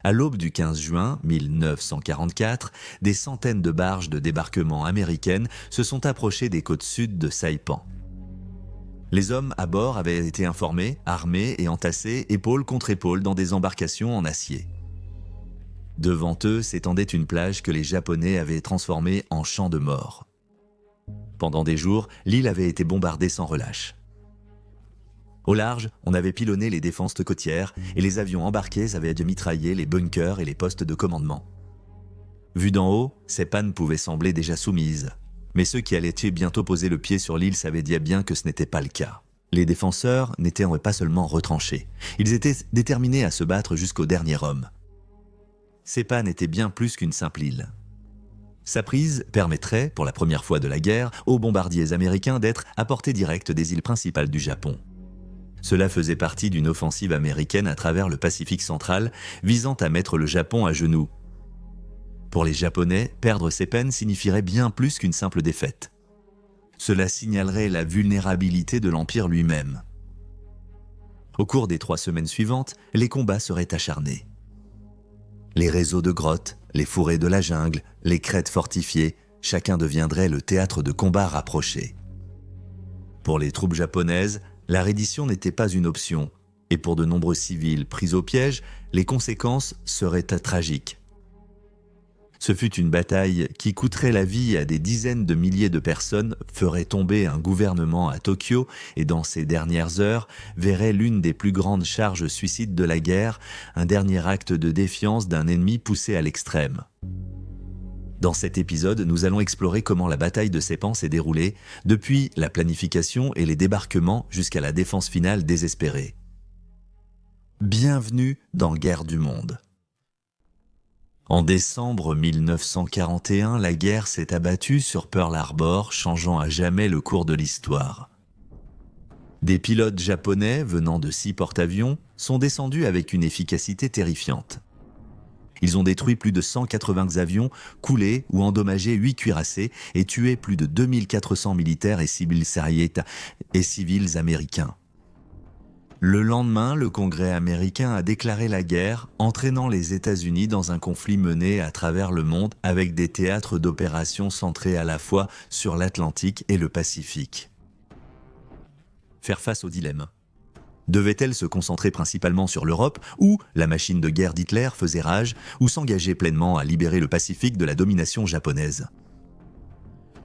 À l'aube du 15 juin 1944, des centaines de barges de débarquement américaines se sont approchées des côtes sud de Saipan. Les hommes à bord avaient été informés, armés et entassés épaule contre épaule dans des embarcations en acier. Devant eux s'étendait une plage que les Japonais avaient transformée en champ de mort. Pendant des jours, l'île avait été bombardée sans relâche. Au large, on avait pilonné les défenses côtières et les avions embarqués avaient mitraillé les bunkers et les postes de commandement. Vu d'en haut, Saipan pouvait sembler déjà soumise. Mais ceux qui allaient bientôt poser le pied sur l'île savaient bien que ce n'était pas le cas. Les défenseurs n'étaient pas seulement retranchés, ils étaient déterminés à se battre jusqu'au dernier homme. Saipan était bien plus qu'une simple île. Sa prise permettrait, pour la première fois de la guerre, aux bombardiers américains d'être à portée directe des îles principales du Japon. Cela faisait partie d'une offensive américaine à travers le Pacifique central, visant à mettre le Japon à genoux. Pour les Japonais, perdre Saipan signifierait bien plus qu'une simple défaite. Cela signalerait la vulnérabilité de l'Empire lui-même. Au cours des 3 semaines suivantes, les combats seraient acharnés. Les réseaux de grottes, les fourrés de la jungle, les crêtes fortifiées, chacun deviendrait le théâtre de combats rapprochés. Pour les troupes japonaises, la reddition n'était pas une option, et pour de nombreux civils pris au piège, les conséquences seraient tragiques. Ce fut une bataille qui coûterait la vie à des dizaines de milliers de personnes, ferait tomber un gouvernement à Tokyo et dans ces dernières heures verrait l'une des plus grandes charges suicides de la guerre, un dernier acte de défiance d'un ennemi poussé à l'extrême. Dans cet épisode, nous allons explorer comment la bataille de Saipan s'est déroulée, depuis la planification et les débarquements jusqu'à la défense finale désespérée. Bienvenue dans Guerre du Monde. En décembre 1941, la guerre s'est abattue sur Pearl Harbor, changeant à jamais le cours de l'histoire. Des pilotes japonais venant de 6 porte-avions sont descendus avec une efficacité terrifiante. Ils ont détruit plus de 180 avions, coulé ou endommagé 8 cuirassés et tué plus de 2400 militaires et civils américains. Le lendemain, le Congrès américain a déclaré la guerre, entraînant les États-Unis dans un conflit mené à travers le monde avec des théâtres d'opérations centrés à la fois sur l'Atlantique et le Pacifique. Faire face au dilemme. Devait-elle se concentrer principalement sur l'Europe, où la machine de guerre d'Hitler faisait rage, ou s'engager pleinement à libérer le Pacifique de la domination japonaise?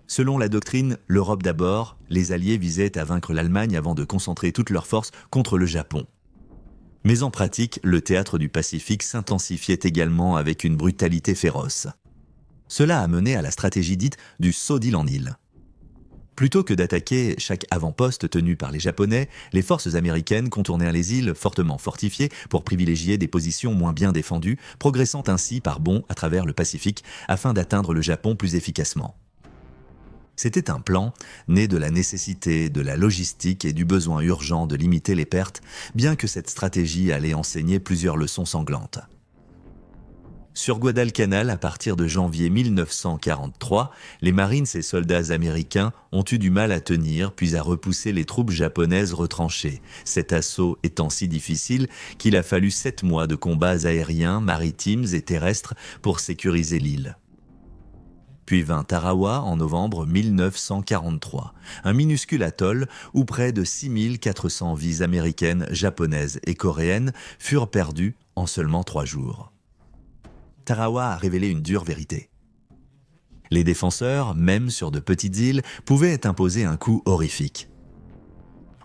Selon la doctrine « l'Europe d'abord », les Alliés visaient à vaincre l'Allemagne avant de concentrer toutes leurs forces contre le Japon. Mais en pratique, le théâtre du Pacifique s'intensifiait également avec une brutalité féroce. Cela a mené à la stratégie dite du saut d'île en île. Plutôt que d'attaquer chaque avant-poste tenu par les Japonais, les forces américaines contournèrent les îles fortement fortifiées pour privilégier des positions moins bien défendues, progressant ainsi par bonds à travers le Pacifique afin d'atteindre le Japon plus efficacement. C'était un plan né de la nécessité, de la logistique et du besoin urgent de limiter les pertes, bien que cette stratégie allait enseigner plusieurs leçons sanglantes. Sur Guadalcanal, à partir de janvier 1943, les Marines et soldats américains ont eu du mal à tenir puis à repousser les troupes japonaises retranchées, cet assaut étant si difficile qu'il a fallu 7 mois de combats aériens, maritimes et terrestres pour sécuriser l'île. Puis vint Tarawa en novembre 1943, un minuscule atoll où près de 6400 vies américaines, japonaises et coréennes furent perdues en seulement 3 jours. Tarawa a révélé une dure vérité. Les défenseurs, même sur de petites îles, pouvaient imposer un coup horrifique.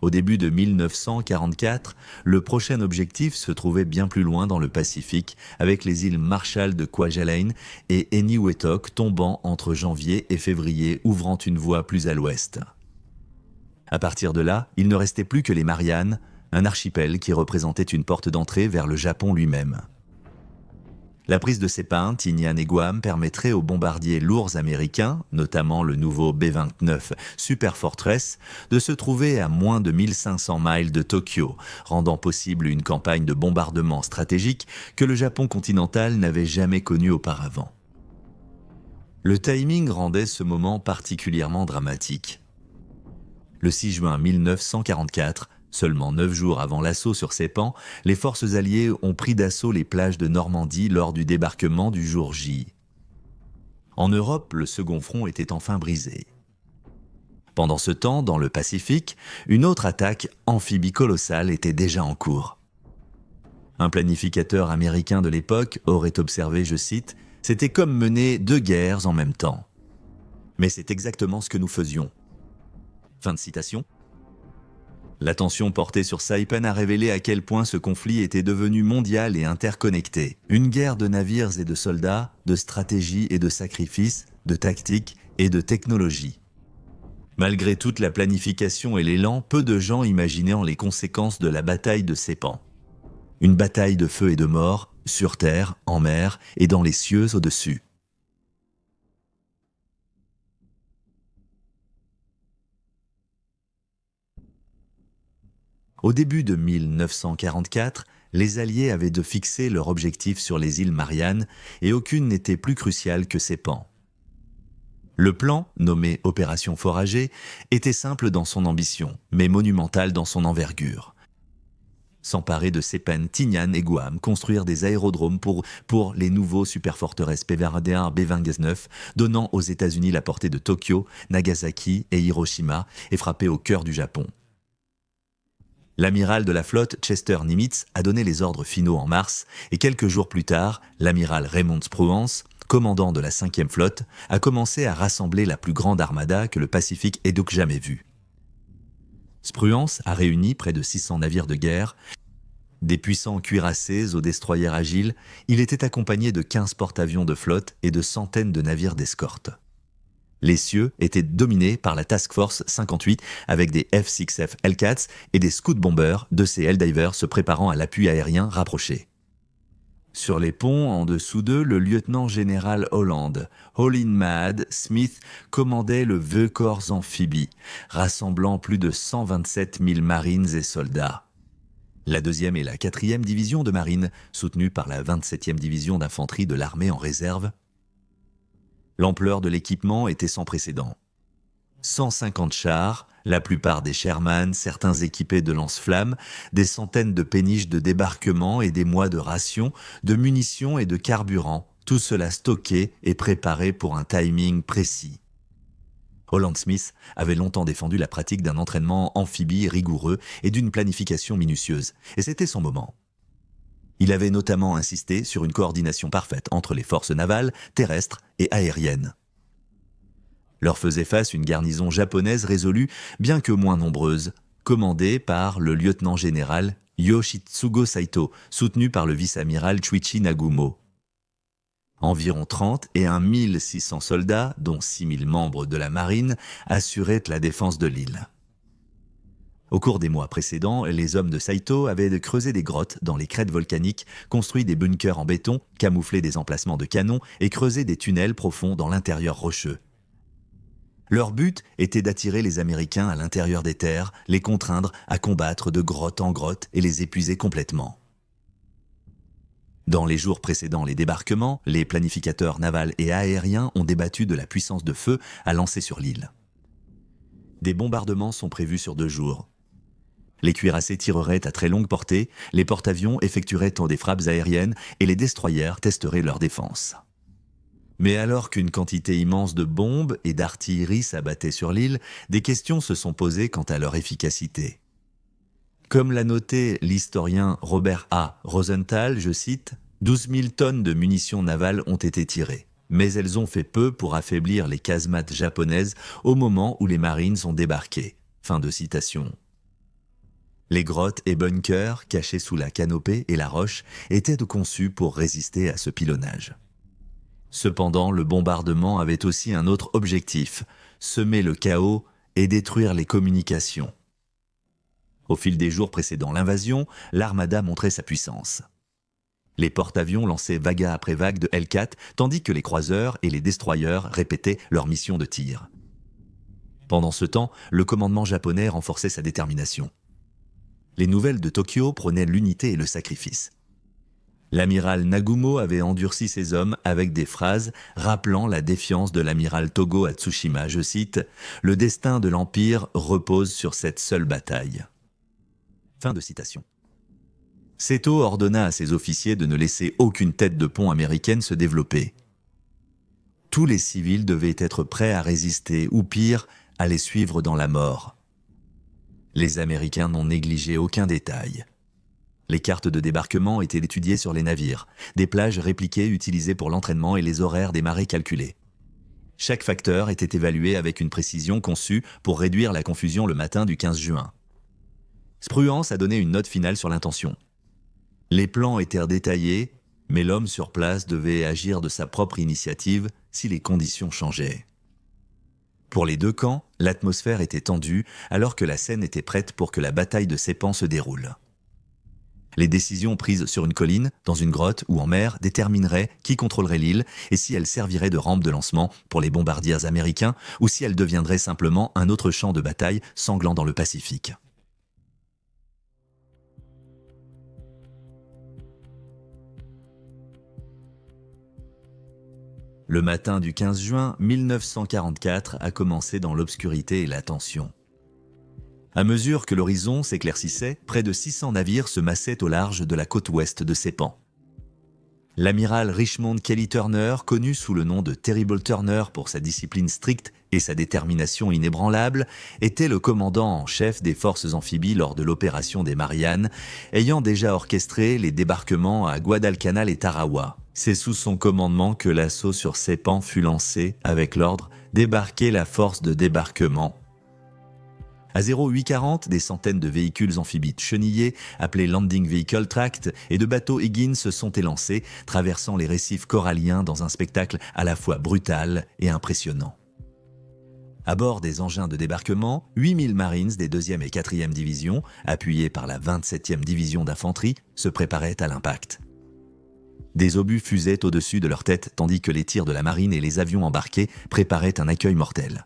Au début de 1944, le prochain objectif se trouvait bien plus loin dans le Pacifique, avec les îles Marshall de Kwajalein et Eniwetok tombant entre janvier et février, ouvrant une voie plus à l'ouest. À partir de là, il ne restait plus que les Mariannes, un archipel qui représentait une porte d'entrée vers le Japon lui-même. La prise de Saipan, Tinian et Guam permettrait aux bombardiers lourds américains, notamment le nouveau B-29 Super Fortress, de se trouver à moins de 1500 miles de Tokyo, rendant possible une campagne de bombardement stratégique que le Japon continental n'avait jamais connue auparavant. Le timing rendait ce moment particulièrement dramatique. Le 6 juin 1944, Seulement 9 jours avant l'assaut sur Seppan, les forces alliées ont pris d'assaut les plages de Normandie lors du débarquement du jour J. En Europe, le second front était enfin brisé. Pendant ce temps, dans le Pacifique, une autre attaque amphibie colossale était déjà en cours. Un planificateur américain de l'époque aurait observé, je cite, « C'était comme mener 2 guerres en même temps. Mais c'est exactement ce que nous faisions. » Fin de citation. L'attention portée sur Saipan a révélé à quel point ce conflit était devenu mondial et interconnecté. Une guerre de navires et de soldats, de stratégie et de sacrifices, de tactique et de technologie. Malgré toute la planification et l'élan, peu de gens imaginaient les conséquences de la bataille de Seppan. Une bataille de feu et de mort, sur terre, en mer et dans les cieux au-dessus. Au début de 1944, les Alliés avaient de fixer leur objectif sur les îles Mariannes et aucune n'était plus cruciale que Seppan. Le plan, nommé Opération Forager, était simple dans son ambition, mais monumental dans son envergure. S'emparer de Seppan, Tinian et Guam, construire des aérodromes pour les nouveaux superforteresses P-21 B-29, donnant aux États-Unis la portée de Tokyo, Nagasaki et Hiroshima, et frapper au cœur du Japon. L'amiral de la flotte Chester Nimitz a donné les ordres finaux en mars et quelques jours plus tard, l'amiral Raymond Spruance, commandant de la 5e flotte, a commencé à rassembler la plus grande armada que le Pacifique ait donc jamais vue. Spruance a réuni près de 600 navires de guerre, des puissants cuirassés aux destroyers agiles, il était accompagné de 15 porte-avions de flotte et de centaines de navires d'escorte. Les cieux étaient dominés par la Task Force 58 avec des F-6F Hellcats et des Scout-bombers de ces Helldivers se préparant à l'appui aérien rapproché. Sur les ponts, en dessous d'eux, le lieutenant-général Holland, Olin Mad Smith, commandait le vieux corps amphibie, rassemblant plus de 127 000 marines et soldats. La 2e et la 4e division de marine, soutenues par la 27e division d'infanterie de l'armée en réserve. L'ampleur de l'équipement était sans précédent. 150 chars, la plupart des Sherman, certains équipés de lance-flammes, des centaines de péniches de débarquement et des mois de rations, de munitions et de carburant, tout cela stocké et préparé pour un timing précis. Holland Smith avait longtemps défendu la pratique d'un entraînement amphibie rigoureux et d'une planification minutieuse, et c'était son moment. Il avait notamment insisté sur une coordination parfaite entre les forces navales, terrestres et aériennes. Leur faisait face une garnison japonaise résolue, bien que moins nombreuse, commandée par le lieutenant-général Yoshitsugu Saito, soutenu par le vice-amiral Chuichi Nagumo. Environ 30 et 1600 soldats, dont 6000 membres de la marine, assuraient la défense de l'île. Au cours des mois précédents, les hommes de Saito avaient creusé des grottes dans les crêtes volcaniques, construit des bunkers en béton, camouflé des emplacements de canons et creusé des tunnels profonds dans l'intérieur rocheux. Leur but était d'attirer les Américains à l'intérieur des terres, les contraindre à combattre de grotte en grotte et les épuiser complètement. Dans les jours précédant les débarquements, les planificateurs navals et aériens ont débattu de la puissance de feu à lancer sur l'île. Des bombardements sont prévus sur 2 jours. Les cuirassés tireraient à très longue portée, les porte-avions effectueraient des frappes aériennes et les destroyers testeraient leur défense. Mais alors qu'une quantité immense de bombes et d'artillerie s'abattait sur l'île, des questions se sont posées quant à leur efficacité. Comme l'a noté l'historien Robert A. Rosenthal, je cite, « 12 000 tonnes de munitions navales ont été tirées, mais elles ont fait peu pour affaiblir les casemates japonaises au moment où les Marines ont débarqué. » Fin de citation. Les grottes et bunkers, cachés sous la canopée et la roche, étaient conçus pour résister à ce pilonnage. Cependant, le bombardement avait aussi un autre objectif, semer le chaos et détruire les communications. Au fil des jours précédant l'invasion, l'armada montrait sa puissance. Les porte-avions lançaient vague après vague de Hellcat, tandis que les croiseurs et les destroyers répétaient leur mission de tir. Pendant ce temps, le commandement japonais renforçait sa détermination. Les nouvelles de Tokyo prônaient l'unité et le sacrifice. L'amiral Nagumo avait endurci ses hommes avec des phrases rappelant la défiance de l'amiral Togo à Tsushima, je cite, « Le destin de l'Empire repose sur cette seule bataille ». Fin de citation. Seto ordonna à ses officiers de ne laisser aucune tête de pont américaine se développer. Tous les civils devaient être prêts à résister ou pire, à les suivre dans la mort. Les Américains n'ont négligé aucun détail. Les cartes de débarquement étaient étudiées sur les navires, des plages répliquées utilisées pour l'entraînement et les horaires des marées calculés. Chaque facteur était évalué avec une précision conçue pour réduire la confusion le matin du 15 juin. Spruance a donné une note finale sur l'intention. Les plans étaient détaillés, mais l'homme sur place devait agir de sa propre initiative si les conditions changeaient. Pour les deux camps, l'atmosphère était tendue alors que la scène était prête pour que la bataille de Sepang se déroule. Les décisions prises sur une colline, dans une grotte ou en mer détermineraient qui contrôlerait l'île et si elle servirait de rampe de lancement pour les bombardiers américains ou si elle deviendrait simplement un autre champ de bataille sanglant dans le Pacifique. Le matin du 15 juin 1944 a commencé dans l'obscurité et la tension. À mesure que l'horizon s'éclaircissait, près de 600 navires se massaient au large de la côte ouest de Sepang. L'amiral Richmond Kelly Turner, connu sous le nom de Terrible Turner pour sa discipline stricte et sa détermination inébranlable, était le commandant en chef des forces amphibies lors de l'opération des Mariannes, ayant déjà orchestré les débarquements à Guadalcanal et Tarawa. C'est sous son commandement que l'assaut sur Sepang fut lancé avec l'ordre « Débarquer la force de débarquement ». À 0840, des centaines de véhicules amphibies chenillés, appelés Landing Vehicle Tract, et de bateaux Higgins se sont élancés, traversant les récifs coralliens dans un spectacle à la fois brutal et impressionnant. À bord des engins de débarquement, 8000 Marines des 2e et 4e divisions, appuyés par la 27e division d'infanterie, se préparaient à l'impact. Des obus fusaient au-dessus de leur tête tandis que les tirs de la marine et les avions embarqués préparaient un accueil mortel.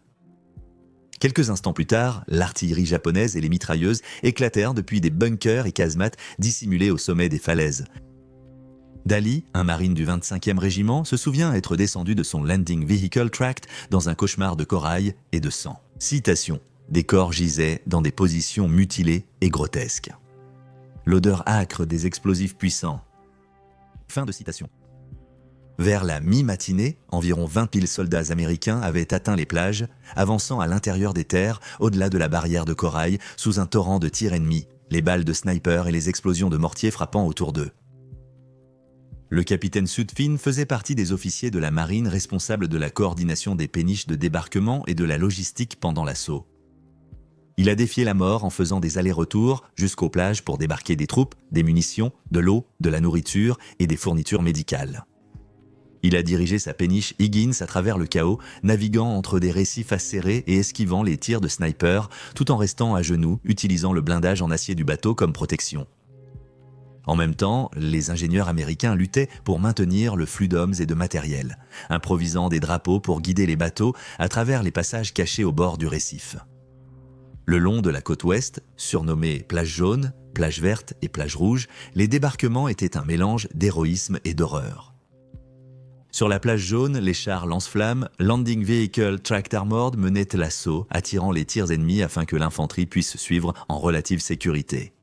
Quelques instants plus tard, l'artillerie japonaise et les mitrailleuses éclatèrent depuis des bunkers et casemates dissimulés au sommet des falaises. Daly, un marine du 25e régiment, se souvient être descendu de son Landing Vehicle Tract dans un cauchemar de corail et de sang. Citation. Des corps gisaient dans des positions mutilées et grotesques. L'odeur âcre des explosifs puissants. Fin de citation. Vers la mi-matinée, environ 20 000 soldats américains avaient atteint les plages, avançant à l'intérieur des terres, au-delà de la barrière de corail, sous un torrent de tirs ennemis, les balles de sniper et les explosions de mortiers frappant autour d'eux. Le capitaine Sudfin faisait partie des officiers de la marine responsables de la coordination des péniches de débarquement et de la logistique pendant l'assaut. Il a défié la mort en faisant des allers-retours jusqu'aux plages pour débarquer des troupes, des munitions, de l'eau, de la nourriture et des fournitures médicales. Il a dirigé sa péniche Higgins à travers le chaos, naviguant entre des récifs acérés et esquivant les tirs de sniper, tout en restant à genoux, utilisant le blindage en acier du bateau comme protection. En même temps, les ingénieurs américains luttaient pour maintenir le flux d'hommes et de matériel, improvisant des drapeaux pour guider les bateaux à travers les passages cachés au bord du récif. Le long de la côte ouest, surnommée plage jaune, plage verte et plage rouge, les débarquements étaient un mélange d'héroïsme et d'horreur. Sur la plage jaune, les chars lance-flammes, Landing Vehicle Tract Armored menaient l'assaut, attirant les tirs ennemis afin que l'infanterie puisse suivre en relative sécurité.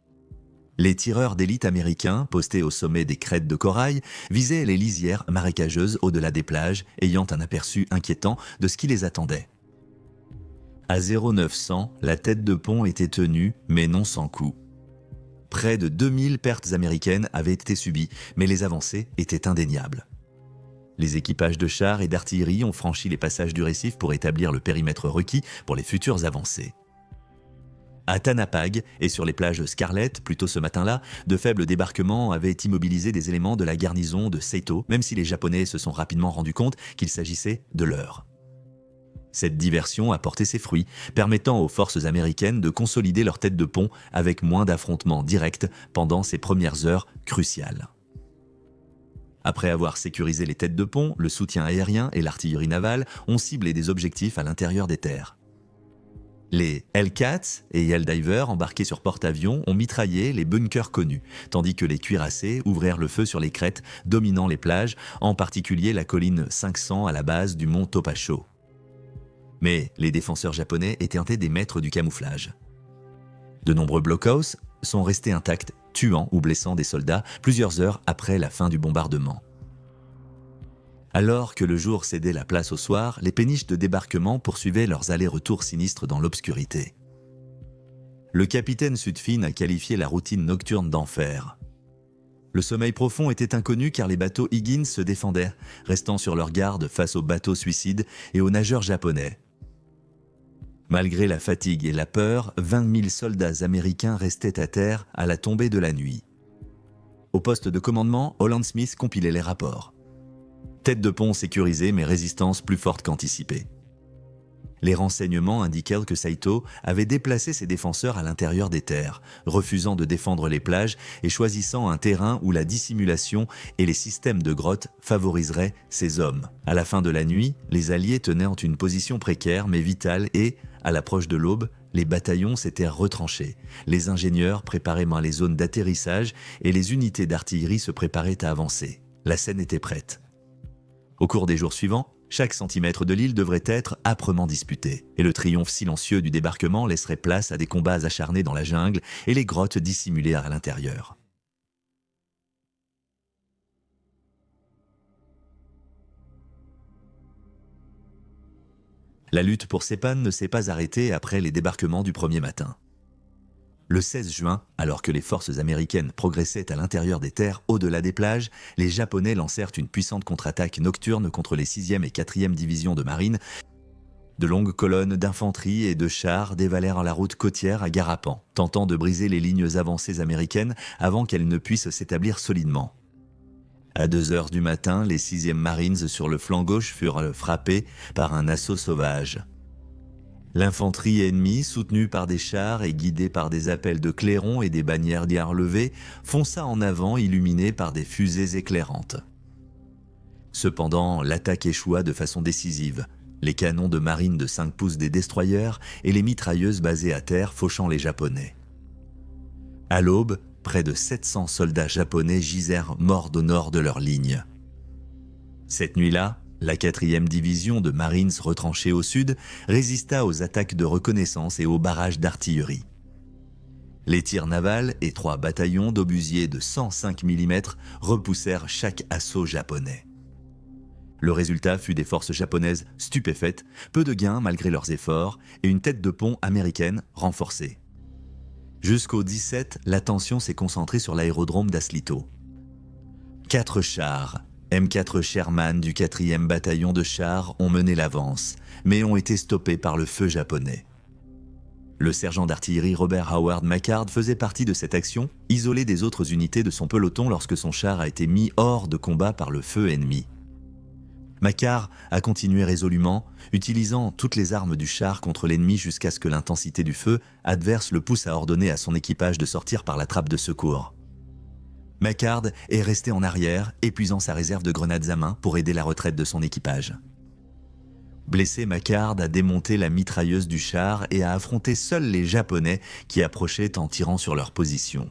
Les tireurs d'élite américains, postés au sommet des crêtes de corail, visaient les lisières marécageuses au-delà des plages, ayant un aperçu inquiétant de ce qui les attendait. À 0900, la tête de pont était tenue, mais non sans coup. Près de 2000 pertes américaines avaient été subies, mais les avancées étaient indéniables. Les équipages de chars et d'artillerie ont franchi les passages du récif pour établir le périmètre requis pour les futures avancées. À Tanapag et sur les plages Scarlett, plus tôt ce matin-là, de faibles débarquements avaient immobilisé des éléments de la garnison de Seto, même si les Japonais se sont rapidement rendus compte qu'il s'agissait de leur. Cette diversion a porté ses fruits, permettant aux forces américaines de consolider leur tête de pont avec moins d'affrontements directs pendant ces premières heures cruciales. Après avoir sécurisé les têtes de pont, le soutien aérien et l'artillerie navale ont ciblé des objectifs à l'intérieur des terres. Les Hellcats et Helldiver embarqués sur porte-avions ont mitraillé les bunkers connus, tandis que les cuirassés ouvrirent le feu sur les crêtes dominant les plages, en particulier la colline 500 à la base du mont Topacho. Mais les défenseurs japonais étaient des maîtres du camouflage. De nombreux blockhaus, sont restés intacts, tuant ou blessant des soldats plusieurs heures après la fin du bombardement. Alors que le jour cédait la place au soir, les péniches de débarquement poursuivaient leurs allers-retours sinistres dans l'obscurité. Le capitaine Sudfin a qualifié la routine nocturne d'enfer. Le sommeil profond était inconnu car les bateaux Higgins se défendaient, restant sur leur garde face aux bateaux suicides et aux nageurs japonais. Malgré la fatigue et la peur, 20 000 soldats américains restaient à terre à la tombée de la nuit. Au poste de commandement, Holland Smith compilait les rapports. Tête de pont sécurisée mais résistance plus forte qu'anticipée. Les renseignements indiquèrent que Saito avait déplacé ses défenseurs à l'intérieur des terres, refusant de défendre les plages et choisissant un terrain où la dissimulation et les systèmes de grottes favoriseraient ses hommes. À la fin de la nuit, les Alliés tenaient en une position précaire mais vitale et, à l'approche de l'aube, les bataillons s'étaient retranchés. Les ingénieurs préparaient les zones d'atterrissage et les unités d'artillerie se préparaient à avancer. La scène était prête. Au cours des jours suivants, chaque centimètre de l'île devrait être âprement disputé, et le triomphe silencieux du débarquement laisserait place à des combats acharnés dans la jungle et les grottes dissimulées à l'intérieur. La lutte pour Seppan ne s'est pas arrêtée après les débarquements du premier matin. Le 16 juin, alors que les forces américaines progressaient à l'intérieur des terres au-delà des plages, les Japonais lancèrent une puissante contre-attaque nocturne contre les 6e et 4e divisions de marine. De longues colonnes d'infanterie et de chars dévalèrent la route côtière à Garapan, tentant de briser les lignes avancées américaines avant qu'elles ne puissent s'établir solidement. À 2 heures du matin, les 6e Marines sur le flanc gauche furent frappés par un assaut sauvage. L'infanterie ennemie, soutenue par des chars et guidée par des appels de clairons et des bannières d'arc levées, fonça en avant illuminée par des fusées éclairantes. Cependant, l'attaque échoua de façon décisive, les canons de marine de 5 pouces des destroyers et les mitrailleuses basées à terre fauchant les Japonais. À l'aube, près de 700 soldats japonais gisèrent morts au nord de leur ligne. Cette nuit-là, la 4e division de Marines retranchée au sud résista aux attaques de reconnaissance et aux barrages d'artillerie. Les tirs navals et 3 bataillons d'obusiers de 105 mm repoussèrent chaque assaut japonais. Le résultat fut des forces japonaises stupéfaites, peu de gains malgré leurs efforts et une tête de pont américaine renforcée. Jusqu'au 17, l'attention s'est concentrée sur l'aérodrome d'Aslito. 4 chars, M4 Sherman du 4e bataillon de chars ont mené l'avance, mais ont été stoppés par le feu japonais. Le sergent d'artillerie Robert Howard Mackard faisait partie de cette action, isolé des autres unités de son peloton lorsque son char a été mis hors de combat par le feu ennemi. Mackard a continué résolument, utilisant toutes les armes du char contre l'ennemi jusqu'à ce que l'intensité du feu adverse le pousse à ordonner à son équipage de sortir par la trappe de secours. Mackard est resté en arrière, épuisant sa réserve de grenades à main pour aider la retraite de son équipage. Blessé, Mackard a démonté la mitrailleuse du char et a affronté seuls les Japonais qui approchaient en tirant sur leur position.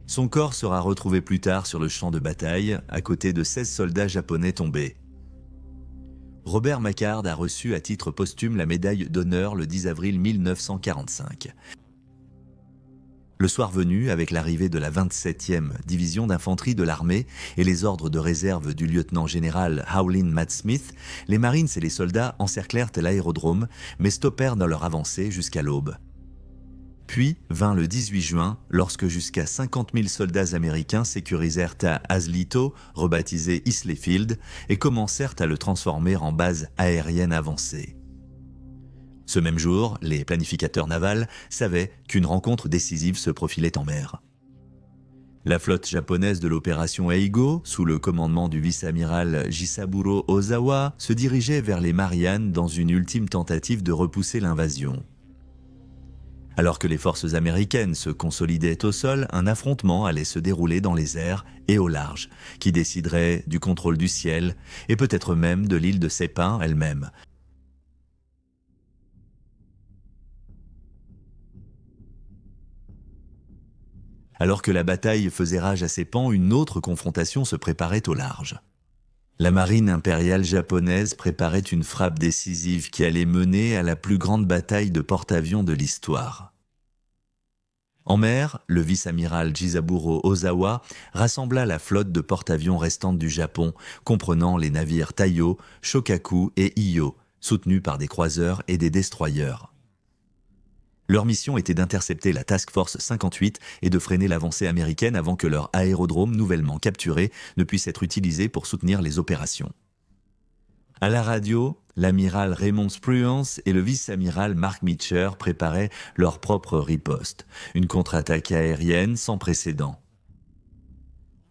Son corps sera retrouvé plus tard sur le champ de bataille, à côté de 16 soldats japonais tombés. Robert Mackard a reçu à titre posthume la médaille d'honneur le 10 avril 1945. Le soir venu, avec l'arrivée de la 27e division d'infanterie de l'armée et les ordres de réserve du lieutenant-général Howlin Matt Smith, les Marines et les soldats encerclèrent l'aérodrome, mais stoppèrent dans leur avancée jusqu'à l'aube. Puis vint le 18 juin, lorsque jusqu'à 50 000 soldats américains sécurisèrent à Aslito, rebaptisé Isley Field, et commencèrent à le transformer en base aérienne avancée. Ce même jour, les planificateurs navals savaient qu'une rencontre décisive se profilait en mer. La flotte japonaise de l'opération Eigo, sous le commandement du vice-amiral Jisaburo Ozawa, se dirigeait vers les Mariannes dans une ultime tentative de repousser l'invasion. Alors que les forces américaines se consolidaient au sol, un affrontement allait se dérouler dans les airs et au large, qui déciderait du contrôle du ciel et peut-être même de l'île de Seppan elle-même. Alors que la bataille faisait rage à Seppan, une autre confrontation se préparait au large. La marine impériale japonaise préparait une frappe décisive qui allait mener à la plus grande bataille de porte-avions de l'histoire. En mer, le vice-amiral Jisaburo Ozawa rassembla la flotte de porte-avions restante du Japon, comprenant les navires Taiyo, Shokaku et Iyo, soutenus par des croiseurs et des destroyers. Leur mission était d'intercepter la Task Force 58 et de freiner l'avancée américaine avant que leur aérodrome nouvellement capturé ne puisse être utilisé pour soutenir les opérations. À la radio, l'amiral Raymond Spruance et le vice-amiral Mark Meacher préparaient leur propre riposte, une contre-attaque aérienne sans précédent.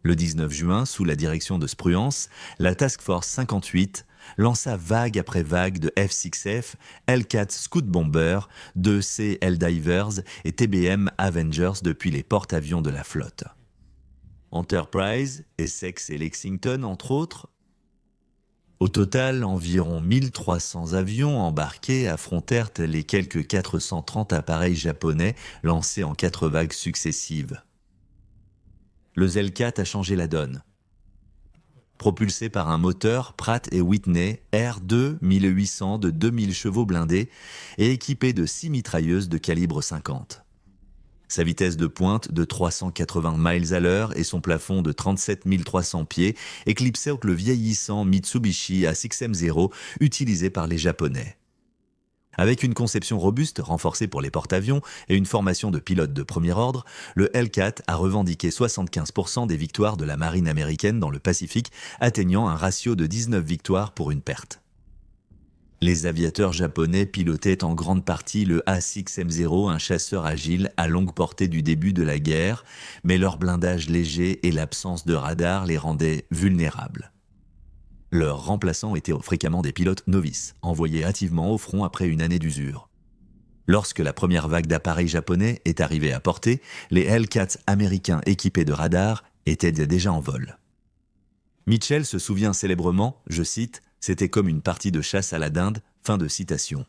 Le 19 juin, sous la direction de Spruance, la Task Force 58 lança vague après vague de F-6F, Hellcat Scout Bomber, 2C Helldivers et TBM Avengers depuis les porte-avions de la flotte. Enterprise, Essex et Lexington, entre autres. Au total, environ 1300 avions embarqués affrontèrent les quelques 430 appareils japonais lancés en 4 vagues successives. Le Hellcat a changé la donne. Propulsé par un moteur Pratt & Whitney R2 1800 de 2000 chevaux blindés et équipé de 6 mitrailleuses de calibre 50. Sa vitesse de pointe de 380 miles à l'heure et son plafond de 37 300 pieds éclipsèrent le vieillissant Mitsubishi A6M0 utilisé par les Japonais. Avec une conception robuste renforcée pour les porte-avions et une formation de pilotes de premier ordre, le Hellcat a revendiqué 75% des victoires de la marine américaine dans le Pacifique, atteignant un ratio de 19 victoires pour une perte. Les aviateurs japonais pilotaient en grande partie le A6M0, un chasseur agile à longue portée du début de la guerre, mais leur blindage léger et l'absence de radar les rendaient vulnérables. Leurs remplaçants étaient fréquemment des pilotes novices, envoyés hâtivement au front après une année d'usure. Lorsque la première vague d'appareils japonais est arrivée à portée, les Hellcats américains équipés de radars étaient déjà en vol. Mitchell se souvient célèbrement, je cite, « C'était comme une partie de chasse à la dinde », fin de citation.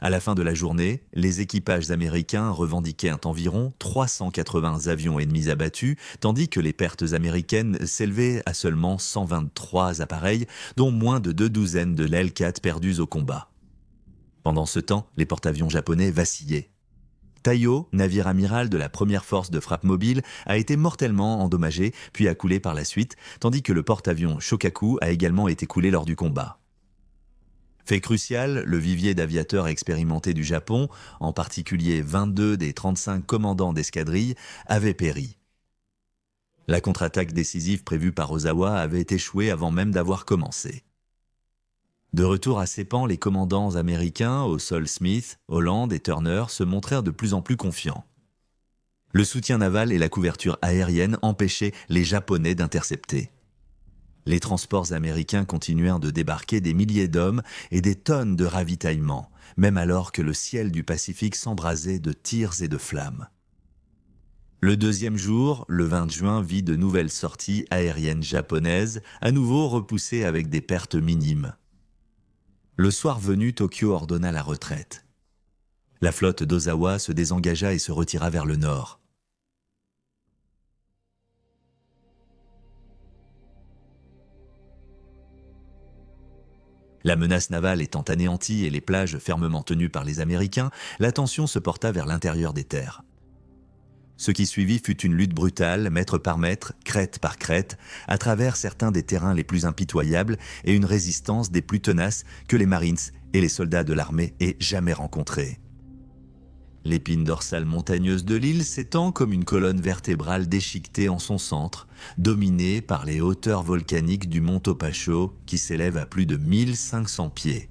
À la fin de la journée, les équipages américains revendiquaient environ 380 avions ennemis abattus, tandis que les pertes américaines s'élevaient à seulement 123 appareils, dont moins de 2 douzaines de Hellcat perdus au combat. Pendant ce temps, les porte-avions japonais vacillaient. Taiyo, navire amiral de la première force de frappe mobile, a été mortellement endommagé, puis a coulé par la suite, tandis que le porte-avions Shokaku a également été coulé lors du combat. Fait crucial, le vivier d'aviateurs expérimentés du Japon, en particulier 22 des 35 commandants d'escadrille, avait péri. La contre-attaque décisive prévue par Ozawa avait échoué avant même d'avoir commencé. De retour à Seppan, les commandants américains, au sol Smith, Holland et Turner, se montrèrent de plus en plus confiants. Le soutien naval et la couverture aérienne empêchaient les Japonais d'intercepter. Les transports américains continuèrent de débarquer des milliers d'hommes et des tonnes de ravitaillement, même alors que le ciel du Pacifique s'embrasait de tirs et de flammes. Le deuxième jour, le 20 juin, vit de nouvelles sorties aériennes japonaises, à nouveau repoussées avec des pertes minimes. Le soir venu, Tokyo ordonna la retraite. La flotte d'Ozawa se désengagea et se retira vers le nord. La menace navale étant anéantie et les plages fermement tenues par les Américains, l'attention se porta vers l'intérieur des terres. Ce qui suivit fut une lutte brutale, mètre par mètre, crête par crête, à travers certains des terrains les plus impitoyables et une résistance des plus tenaces que les Marines et les soldats de l'armée aient jamais rencontrées. L'épine dorsale montagneuse de l'île s'étend comme une colonne vertébrale déchiquetée en son centre, dominée par les hauteurs volcaniques du mont Topacho qui s'élève à plus de 1500 pieds.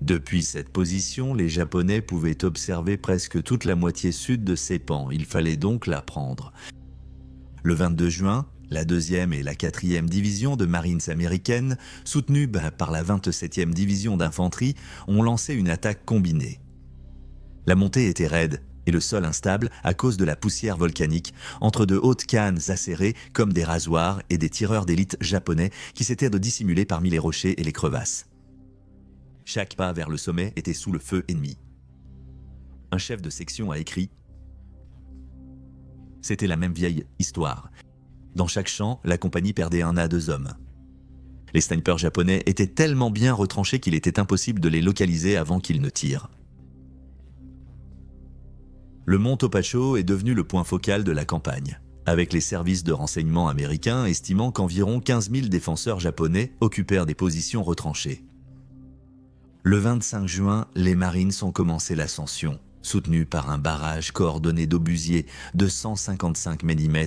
Depuis cette position, les Japonais pouvaient observer presque toute la moitié sud de Seppan, il fallait donc la prendre. Le 22 juin, la 2e et la 4e division de Marines américaines, soutenues par la 27e division d'infanterie, ont lancé une attaque combinée. La montée était raide et le sol instable à cause de la poussière volcanique, entre de hautes cannes acérées comme des rasoirs et des tireurs d'élite japonais qui s'étaient dissimulés parmi les rochers et les crevasses. Chaque pas vers le sommet était sous le feu ennemi. Un chef de section a écrit « C'était la même vieille histoire. Dans chaque champ, la compagnie perdait 1 à 2 hommes. Les snipers japonais étaient tellement bien retranchés qu'il était impossible de les localiser avant qu'ils ne tirent. » Le mont Topacho est devenu le point focal de la campagne, avec les services de renseignement américains estimant qu'environ 15 000 défenseurs japonais occupèrent des positions retranchées. Le 25 juin, les Marines ont commencé l'ascension, soutenus par un barrage coordonné d'obusiers de 155 mm,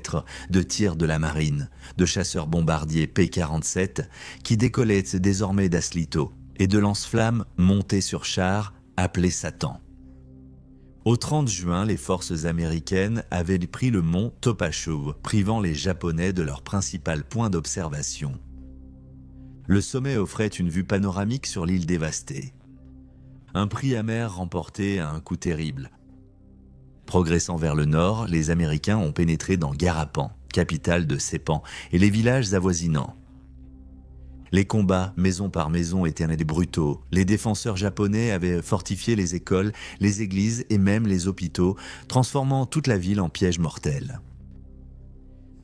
de tirs de la marine, de chasseurs bombardiers P-47 qui décollaient désormais d'Aslito et de lance-flammes montés sur chars appelés Satan. Au 30 juin, les forces américaines avaient pris le mont Topacho, privant les Japonais de leur principal point d'observation. Le sommet offrait une vue panoramique sur l'île dévastée. Un prix amer remporté à un coût terrible. Progressant vers le nord, les Américains ont pénétré dans Garapan, capitale de Seppan, et les villages avoisinants. Les combats, maison par maison, étaient brutaux. Les défenseurs japonais avaient fortifié les écoles, les églises et même les hôpitaux, transformant toute la ville en piège mortel.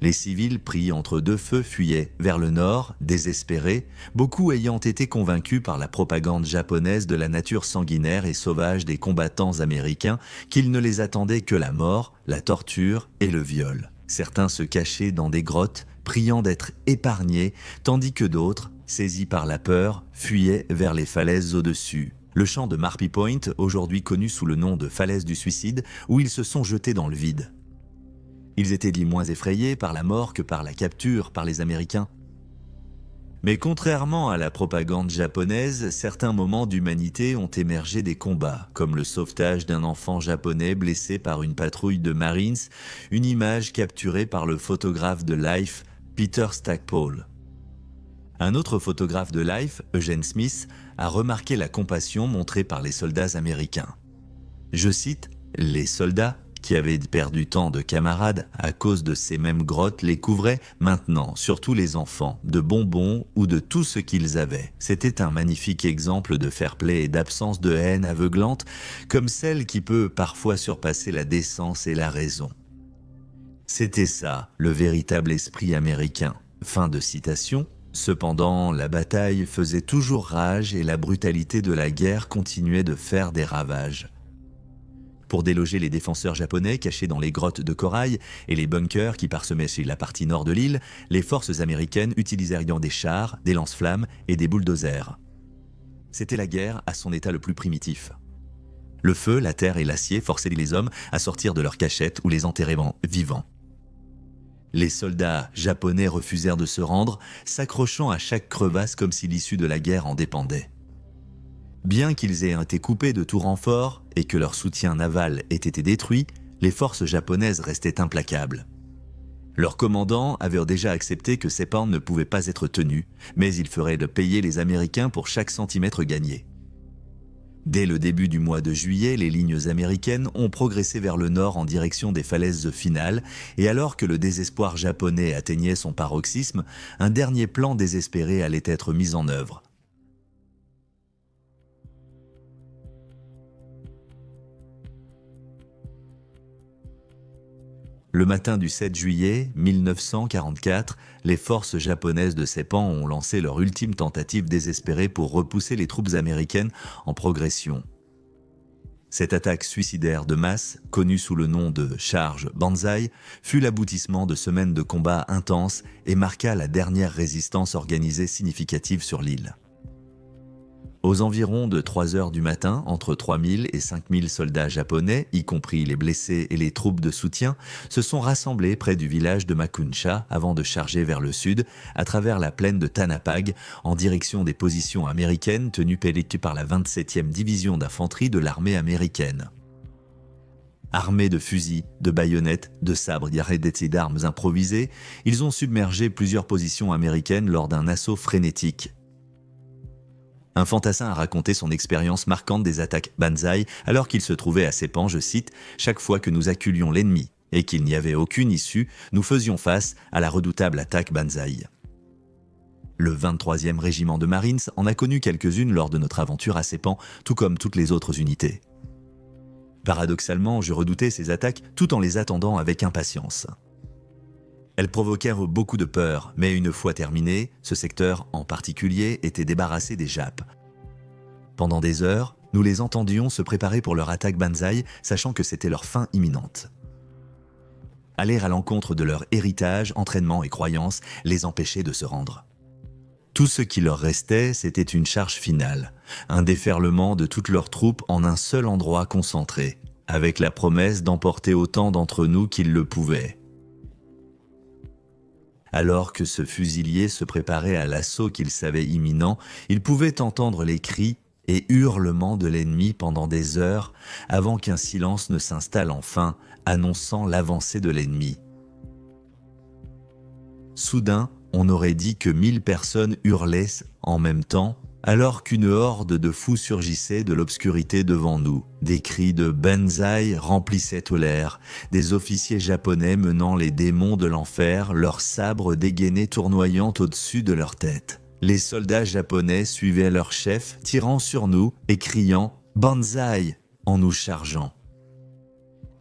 Les civils pris entre deux feux fuyaient vers le nord, désespérés, beaucoup ayant été convaincus par la propagande japonaise de la nature sanguinaire et sauvage des combattants américains qu'il ne les attendait que la mort, la torture et le viol. Certains se cachaient dans des grottes, priant d'être épargnés, tandis que d'autres, saisis par la peur, fuyaient vers les falaises au-dessus. Le champ de Marpy Point, aujourd'hui connu sous le nom de falaise du suicide, où ils se sont jetés dans le vide. Ils étaient dits moins effrayés par la mort que par la capture par les Américains. Mais contrairement à la propagande japonaise, certains moments d'humanité ont émergé des combats, comme le sauvetage d'un enfant japonais blessé par une patrouille de Marines, une image capturée par le photographe de Life, Peter Stackpole. Un autre photographe de Life, Eugene Smith, a remarqué la compassion montrée par les soldats américains. Je cite, « Les soldats qui avaient perdu tant de camarades à cause de ces mêmes grottes les couvraient maintenant, surtout les enfants, de bonbons ou de tout ce qu'ils avaient. C'était un magnifique exemple de fair-play et d'absence de haine aveuglante, comme celle qui peut parfois surpasser la décence et la raison. C'était ça, le véritable esprit américain. » Fin de citation. Cependant, la bataille faisait toujours rage et la brutalité de la guerre continuait de faire des ravages. Pour déloger les défenseurs japonais cachés dans les grottes de corail et les bunkers qui parsemaient la partie nord de l'île, les forces américaines utilisèrent des chars, des lance-flammes et des bulldozers. C'était la guerre à son état le plus primitif. Le feu, la terre et l'acier forçaient les hommes à sortir de leurs cachettes ou les enterraient vivants. Les soldats japonais refusèrent de se rendre, s'accrochant à chaque crevasse comme si l'issue de la guerre en dépendait. Bien qu'ils aient été coupés de tout renfort et que leur soutien naval ait été détruit, les forces japonaises restaient implacables. Leurs commandants avaient déjà accepté que Seppan ne pouvait pas être tenu, mais il ferait de payer les Américains pour chaque centimètre gagné. Dès le début du mois de juillet, les lignes américaines ont progressé vers le nord en direction des falaises finales, et alors que le désespoir japonais atteignait son paroxysme, un dernier plan désespéré allait être mis en œuvre. Le matin du 7 juillet 1944, les forces japonaises de Seppan ont lancé leur ultime tentative désespérée pour repousser les troupes américaines en progression. Cette attaque suicidaire de masse, connue sous le nom de charge Banzai, fut l'aboutissement de semaines de combats intenses et marqua la dernière résistance organisée significative sur l'île. Aux environs de 3 heures du matin, entre 3000 et 5000 soldats japonais, y compris les blessés et les troupes de soutien, se sont rassemblés près du village de Makuncha avant de charger vers le sud, à travers la plaine de Tanapag, en direction des positions américaines tenues par la 27e division d'infanterie de l'armée américaine. Armés de fusils, de baïonnettes, de sabres et d'armes improvisées, ils ont submergé plusieurs positions américaines lors d'un assaut frénétique. Un fantassin a raconté son expérience marquante des attaques Banzai alors qu'il se trouvait à Seppan, je cite, « Chaque fois que nous acculions l'ennemi et qu'il n'y avait aucune issue, nous faisions face à la redoutable attaque Banzai. » Le 23e régiment de Marines en a connu quelques-unes lors de notre aventure à Seppan, tout comme toutes les autres unités. Paradoxalement, je redoutais ces attaques tout en les attendant avec impatience. Elles provoquèrent beaucoup de peur, mais une fois terminées, ce secteur en particulier était débarrassé des Japs. Pendant des heures, Nous les entendions se préparer pour leur attaque Banzai, sachant que c'était leur fin imminente. Aller à l'encontre de leur héritage, entraînement et croyances les empêchait de se rendre. Tout ce qui leur restait, c'était une charge finale, un déferlement de toutes leurs troupes en un seul endroit concentré, avec la promesse d'emporter autant d'entre nous qu'ils le pouvaient. Alors que ce fusilier se préparait à l'assaut qu'il savait imminent, il pouvait entendre les cris et hurlements de l'ennemi pendant des heures avant qu'un silence ne s'installe enfin, annonçant l'avancée de l'ennemi. Soudain, on aurait dit que 1000 personnes hurlaient en même temps, alors qu'une horde de fous surgissait de l'obscurité devant nous. Des cris de Banzai remplissaient tout l'air, des officiers japonais menant les démons de l'enfer, leurs sabres dégainés tournoyant au-dessus de leur tête. Les soldats japonais suivaient leur chef, tirant sur nous et criant « Banzai » en nous chargeant.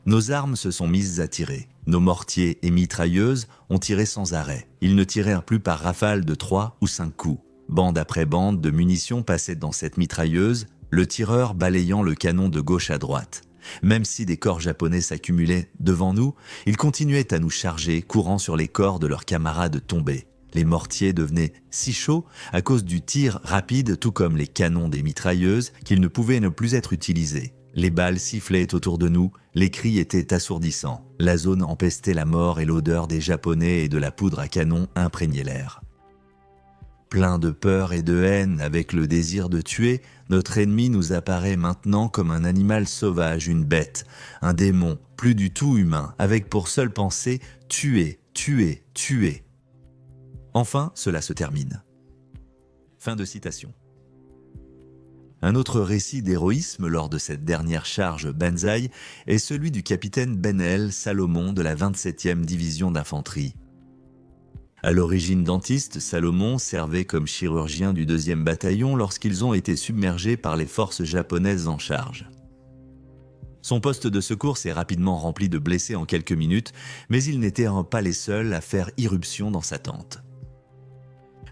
Nos armes se sont mises à tirer. Nos mortiers et mitrailleuses ont tiré sans arrêt. Ils ne tirèrent plus par rafale de 3 ou 5 coups. Bande après bande de munitions passaient dans cette mitrailleuse, le tireur balayant le canon de gauche à droite. Même si des corps japonais s'accumulaient devant nous, ils continuaient à nous charger, courant sur les corps de leurs camarades tombés. Les mortiers devenaient si chauds à cause du tir rapide, tout comme les canons des mitrailleuses, qu'ils ne pouvaient ne plus être utilisés. Les balles sifflaient autour de nous, les cris étaient assourdissants. La zone empestait la mort et l'odeur des Japonais et de la poudre à canon imprégnaient l'air. Plein de peur et de haine, avec le désir de tuer, notre ennemi nous apparaît maintenant comme un animal sauvage, une bête, un démon, plus du tout humain, avec pour seule pensée « tuer, tuer, tuer ». Enfin, cela se termine. Fin de citation. Un autre récit d'héroïsme lors de cette dernière charge Banzai est celui du capitaine Ben-El Salomon de la 27e division d'infanterie. À l'origine dentiste, Salomon servait comme chirurgien du 2e bataillon lorsqu'ils ont été submergés par les forces japonaises en charge. Son poste de secours s'est rapidement rempli de blessés en quelques minutes, mais ils n'étaient pas les seuls à faire irruption dans sa tente.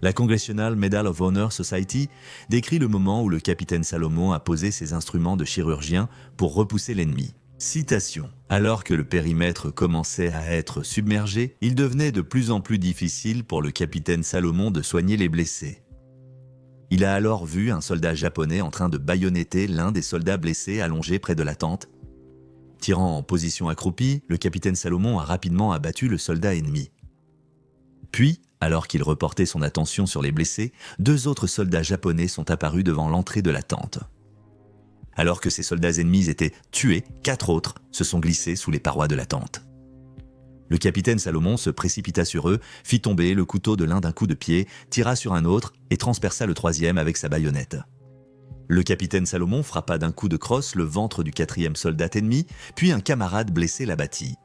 La Congressional Medal of Honor Society décrit le moment où le capitaine Salomon a posé ses instruments de chirurgien pour repousser l'ennemi. Citation. Alors que le périmètre commençait à être submergé, il devenait de plus en plus difficile pour le capitaine Salomon de soigner les blessés. Il a alors vu un soldat japonais en train de baïonnetter l'un des soldats blessés allongés près de la tente. Tirant en position accroupie, le capitaine Salomon a rapidement abattu le soldat ennemi. Puis, alors qu'il reportait son attention sur les blessés, 2 autres soldats japonais sont apparus devant l'entrée de la tente. Alors que ces soldats ennemis étaient tués, 4 autres se sont glissés sous les parois de la tente. Le capitaine Salomon se précipita sur eux, fit tomber le couteau de l'un d'un coup de pied, tira sur un autre et transperça le 3e avec sa baïonnette. Le capitaine Salomon frappa d'un coup de crosse le ventre du 4e soldat ennemi, puis un camarade blessé l'abattit.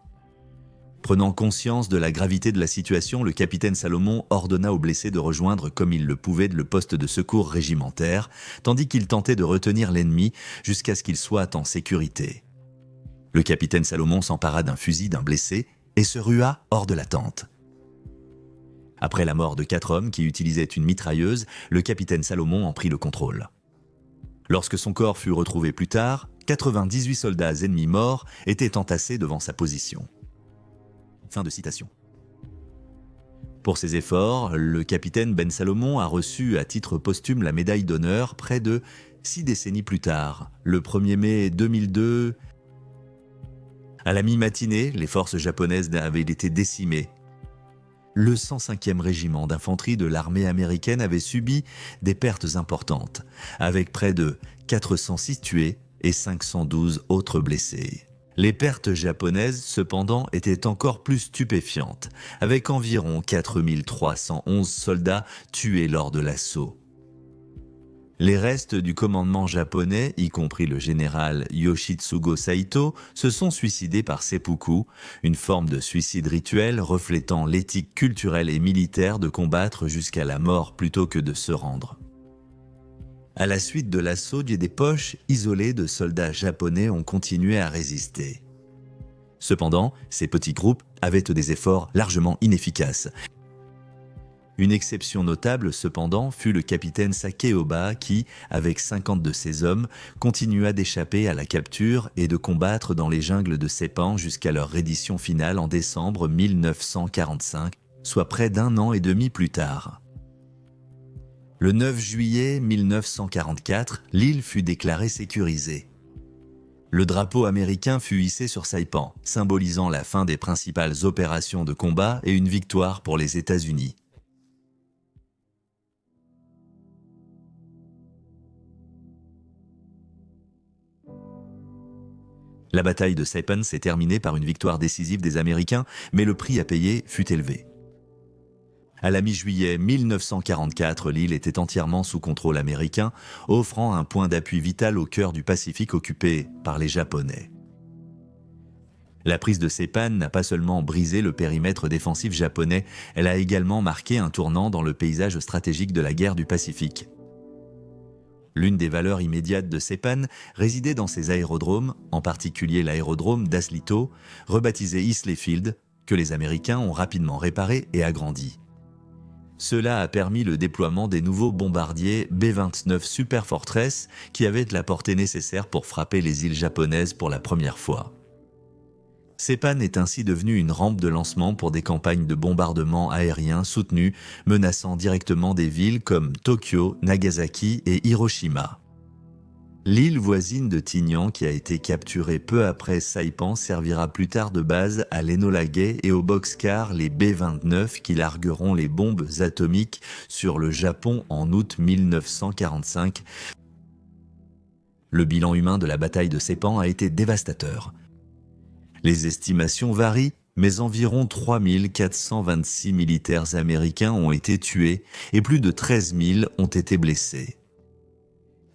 Prenant conscience de la gravité de la situation, le capitaine Salomon ordonna aux blessés de rejoindre comme ils le pouvaient le poste de secours régimentaire, tandis qu'il tentait de retenir l'ennemi jusqu'à ce qu'il soit en sécurité. Le capitaine Salomon s'empara d'un fusil d'un blessé et se rua hors de la tente. Après la mort de 4 hommes qui utilisaient une mitrailleuse, le capitaine Salomon en prit le contrôle. Lorsque son corps fut retrouvé plus tard, 98 soldats ennemis morts étaient entassés devant sa position. Fin de citation. Pour ses efforts, le capitaine Ben Salomon a reçu à titre posthume la médaille d'honneur près de 6 décennies plus tard, le 1er mai 2002. À la mi-matinée, les forces japonaises avaient été décimées. Le 105e régiment d'infanterie de l'armée américaine avait subi des pertes importantes, avec près de 406 tués et 512 autres blessés. Les pertes japonaises, cependant, étaient encore plus stupéfiantes, avec environ 4311 soldats tués lors de l'assaut. Les restes du commandement japonais, y compris le général Yoshitsugu Saito, se sont suicidés par seppuku, une forme de suicide rituel reflétant l'éthique culturelle et militaire de combattre jusqu'à la mort plutôt que de se rendre. À la suite de l'assaut, des poches isolées de soldats japonais ont continué à résister. Cependant, ces petits groupes avaient des efforts largement inefficaces. Une exception notable, cependant, fut le capitaine Sakeoba qui, avec 50 de ses hommes, continua d'échapper à la capture et de combattre dans les jungles de Sepang jusqu'à leur reddition finale en décembre 1945, soit près d'un an et demi plus tard. Le 9 juillet 1944, l'île fut déclarée sécurisée. Le drapeau américain fut hissé sur Saipan, symbolisant la fin des principales opérations de combat et une victoire pour les États-Unis. La bataille de Saipan s'est terminée par une victoire décisive des Américains, mais le prix à payer fut élevé. À la mi-juillet 1944, l'île était entièrement sous contrôle américain, offrant un point d'appui vital au cœur du Pacifique occupé par les Japonais. La prise de Saipan n'a pas seulement brisé le périmètre défensif japonais, elle a également marqué un tournant dans le paysage stratégique de la guerre du Pacifique. L'une des valeurs immédiates de Saipan résidait dans ses aérodromes, en particulier l'aérodrome d'Aslito, rebaptisé Islay Field, que les Américains ont rapidement réparé et agrandi. Cela a permis le déploiement des nouveaux bombardiers B-29 Super Fortress qui avaient la portée nécessaire pour frapper les îles japonaises pour la première fois. Saipan est ainsi devenu une rampe de lancement pour des campagnes de bombardement aérien soutenues, menaçant directement des villes comme Tokyo, Nagasaki et Hiroshima. L'île voisine de Tinian, qui a été capturée peu après Saipan, servira plus tard de base à l'Enola Gay et aux boxcars les B-29 qui largueront les bombes atomiques sur le Japon en août 1945. Le bilan humain de la bataille de Saipan a été dévastateur. Les estimations varient, mais environ 3426 militaires américains ont été tués et plus de 13 000 ont été blessés.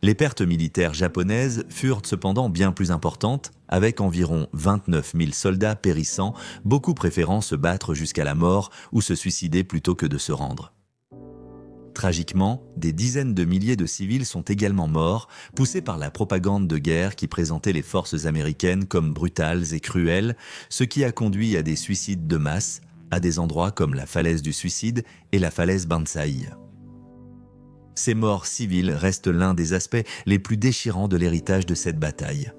Les pertes militaires japonaises furent cependant bien plus importantes, avec environ 29 000 soldats périssant, beaucoup préférant se battre jusqu'à la mort ou se suicider plutôt que de se rendre. Tragiquement, des dizaines de milliers de civils sont également morts, poussés par la propagande de guerre qui présentait les forces américaines comme brutales et cruelles, ce qui a conduit à des suicides de masse, à des endroits comme la falaise du suicide et la falaise Bansai. Ces morts civiles restent l'un des aspects les plus déchirants de l'héritage de cette bataille.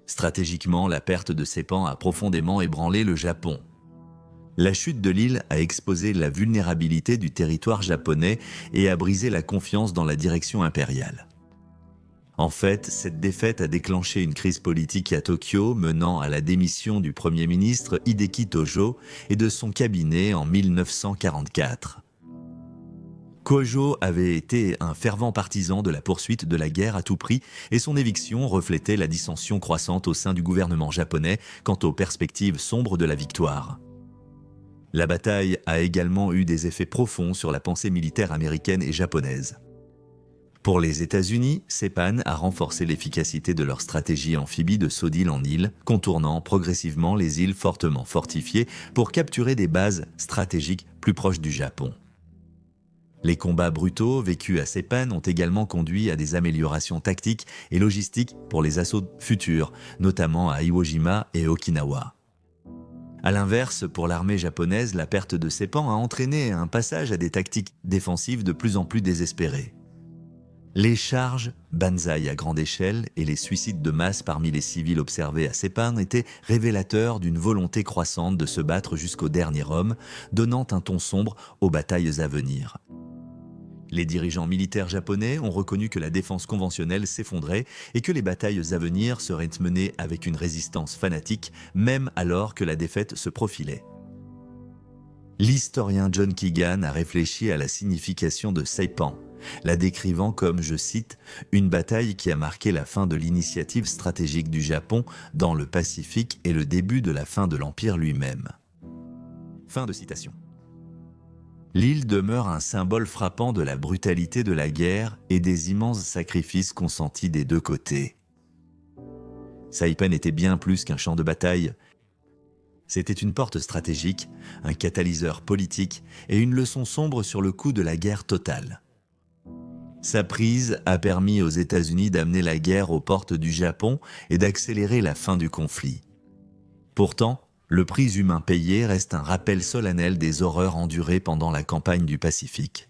Stratégiquement, la perte de Saipan a profondément ébranlé le Japon. La chute de l'île a exposé la vulnérabilité du territoire japonais et a brisé la confiance dans la direction impériale. En fait, cette défaite a déclenché une crise politique à Tokyo menant à la démission du Premier ministre Hideki Tojo et de son cabinet en 1944. Kōjō avait été un fervent partisan de la poursuite de la guerre à tout prix et son éviction reflétait la dissension croissante au sein du gouvernement japonais quant aux perspectives sombres de la victoire. La bataille a également eu des effets profonds sur la pensée militaire américaine et japonaise. Pour les États-Unis, Saipan a renforcé l'efficacité de leur stratégie amphibie de saut d'île en île, contournant progressivement les îles fortement fortifiées pour capturer des bases stratégiques plus proches du Japon. Les combats brutaux vécus à Saipan ont également conduit à des améliorations tactiques et logistiques pour les assauts futurs, notamment à Iwo Jima et Okinawa. A l'inverse, pour l'armée japonaise, la perte de Saipan a entraîné un passage à des tactiques défensives de plus en plus désespérées. Les charges, Banzai à grande échelle et les suicides de masse parmi les civils observés à Saipan étaient révélateurs d'une volonté croissante de se battre jusqu'au dernier homme, donnant un ton sombre aux batailles à venir. Les dirigeants militaires japonais ont reconnu que la défense conventionnelle s'effondrait et que les batailles à venir seraient menées avec une résistance fanatique, même alors que la défaite se profilait. L'historien John Keegan a réfléchi à la signification de Saipan, la décrivant comme, je cite, « une bataille qui a marqué la fin de l'initiative stratégique du Japon dans le Pacifique et le début de la fin de l'Empire lui-même. » Fin de citation. L'île demeure un symbole frappant de la brutalité de la guerre et des immenses sacrifices consentis des deux côtés. Saipan était bien plus qu'un champ de bataille. C'était une porte stratégique, un catalyseur politique et une leçon sombre sur le coût de la guerre totale. Sa prise a permis aux États-Unis d'amener la guerre aux portes du Japon et d'accélérer la fin du conflit. Pourtant, Le prix humain payé reste un rappel solennel des horreurs endurées pendant la campagne du Pacifique.